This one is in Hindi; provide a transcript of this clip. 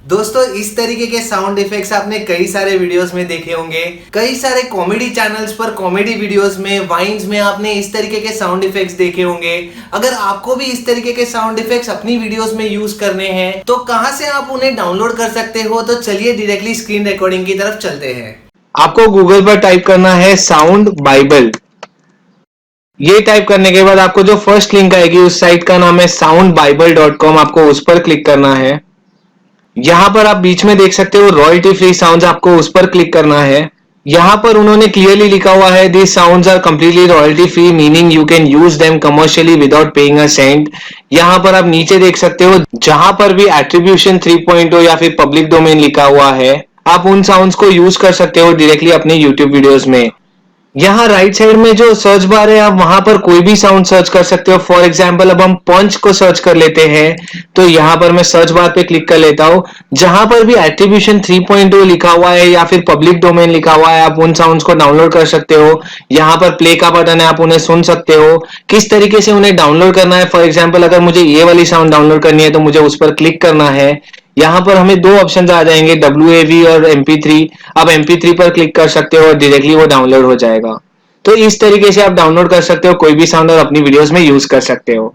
दोस्तों इस तरीके के साउंड इफेक्ट्स आपने कई सारे वीडियोस में देखे होंगे। कई सारे कॉमेडी चैनल्स पर कॉमेडी वीडियोस में वाइन्स में आपने इस तरीके के साउंड इफेक्ट्स देखे होंगे। अगर आपको भी इस तरीके के साउंड इफेक्ट्स अपनी वीडियोस में यूज करने हैं तो कहां से आप उन्हें डाउनलोड कर सकते हो, तो चलिए डायरेक्टली स्क्रीन रिकॉर्डिंग की तरफ चलते हैं। आपको गूगल पर टाइप करना है साउंड बाइबल। ये टाइप करने के बाद आपको जो फर्स्ट लिंक आएगी उस साइट का नाम है soundbible.com। आपको उस पर क्लिक करना है। यहां पर आप बीच में देख सकते हो रॉयल्टी फ्री साउंड्स, आपको उस पर क्लिक करना है। यहां पर उन्होंने क्लियरली लिखा हुआ है this sounds are completely royalty free meaning you can use them commercially without paying a cent. यहां पर आप नीचे देख सकते हो जहां पर भी एट्रीब्यूशन 3.0 या फिर पब्लिक डोमेन लिखा हुआ है आप उन साउंड्स को यूज कर सकते हो डायरेक्टली अपने यूट्यूब वीडियोस में। यहाँ राइट साइड में जो सर्च बार है आप वहां पर कोई भी साउंड सर्च कर सकते हो। फॉर एग्जाम्पल अब हम पंच को सर्च कर लेते हैं तो यहाँ पर मैं सर्च बार पे क्लिक कर लेता हूँ। जहां पर भी एट्रीब्यूशन 3.0 लिखा हुआ है या फिर पब्लिक डोमेन लिखा हुआ है आप उन साउंड्स को डाउनलोड कर सकते हो। यहाँ पर प्ले का बटन है, आप उन्हें सुन सकते हो। किस तरीके से उन्हें डाउनलोड करना है, फॉर एग्जाम्पल अगर मुझे ये वाली साउंड डाउनलोड करनी है तो मुझे उस पर क्लिक करना है। यहाँ पर हमें दो ऑप्शन आ जाएंगे WAV और MP3। आप MP3 पर क्लिक कर सकते हो और डायरेक्टली वो डाउनलोड हो जाएगा। तो इस तरीके से आप डाउनलोड कर सकते हो कोई भी साउंड और अपनी वीडियोस में यूज कर सकते हो।